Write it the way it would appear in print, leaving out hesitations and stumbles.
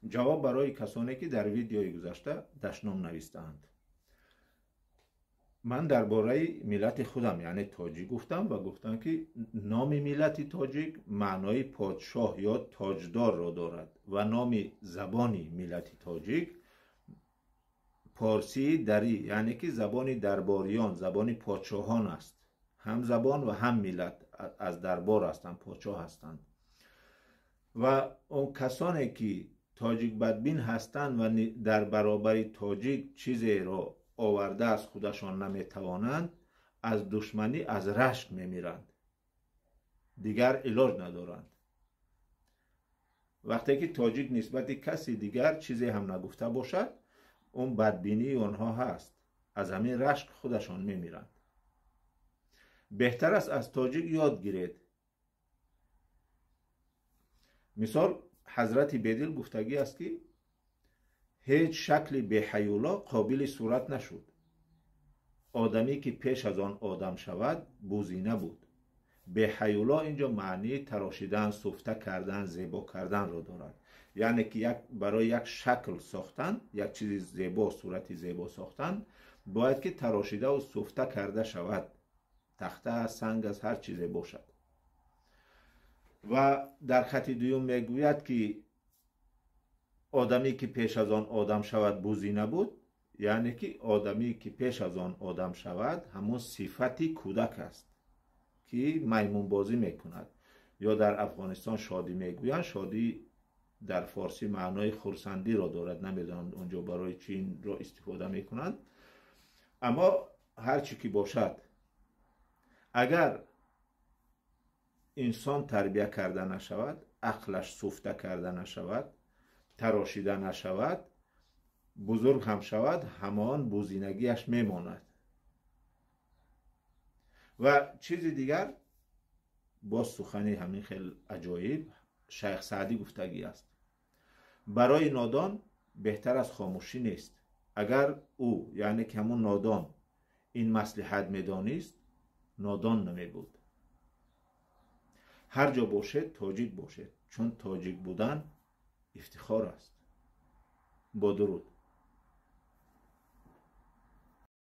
جواب برای کسانی که در ویدیوی گذشته دشنام نوشتند. من درباره ملت خودم یعنی تاجیک گفتم و گفتم که نام ملت تاجیک معنای پادشاه یا تاجدار را دارد و نام زبانی ملت تاجیک پارسی دری یعنی که زبان درباریان، زبان پادشاهان است. هم زبان و هم ملت از دربار هستند، پادشاه هستند. و اون کسانی که تاجیک بدبین هستند و در برابر تاجیک چیزی را آورده از خودشان نمیتوانند، از دشمنی از رشک میمیرند، دیگر علاج ندارند. وقتی که تاجیک نسبت کسی دیگر چیزی هم نگفته باشد، اون بدبینی اونها هست، از همین رشک خودشان میمیرند. بهتر است از تاجیک یاد گیرید. مثال حضرت بیدل گفتگی است که هیچ شکل بی‌حیولا قابل صورت نشد. آدمی که پیش از آن آدم شود بوزینه بود. بی‌حیولا اینجا معنی تراشیدن، سفته کردن، زیبا کردن را دارد. یعنی که برای یک شکل ساختن، یک چیز زیبا، صورتی زیبا ساختن، باید که تراشیده و سفته کرده شود. تخته، سنگ، از هر چیزی باشد. و در خط دوم میگوید که آدمی که پیش از آن آدم شود بوزینه بود، یعنی که آدمی که پیش از آن آدم شود همون صفتی کودک است که میمون بازی میکند. یا در افغانستان شادی میگویند. شادی در فارسی معنای خرسندی را دارد، نمیدانم اونجا برای چین را استفاده میکنند. اما هر چی که باشد، اگر انسان تربیت کرده نشود، عقلش سفته کرده نشود، تراشیده نشود، بزرگ هم شود، همان بوزینگیش میماند. و چیز دیگر، باز سخنی همین خیلی عجایب شیخ سعدی گفتگی است: برای نادان بهتر از خاموشی نیست. اگر او یعنی که همون نادان این مصلحت میدانست، نادان نمی بود. هر جا باشد تاجیک باشد، چون تاجیک بودن افتخار است. با درود.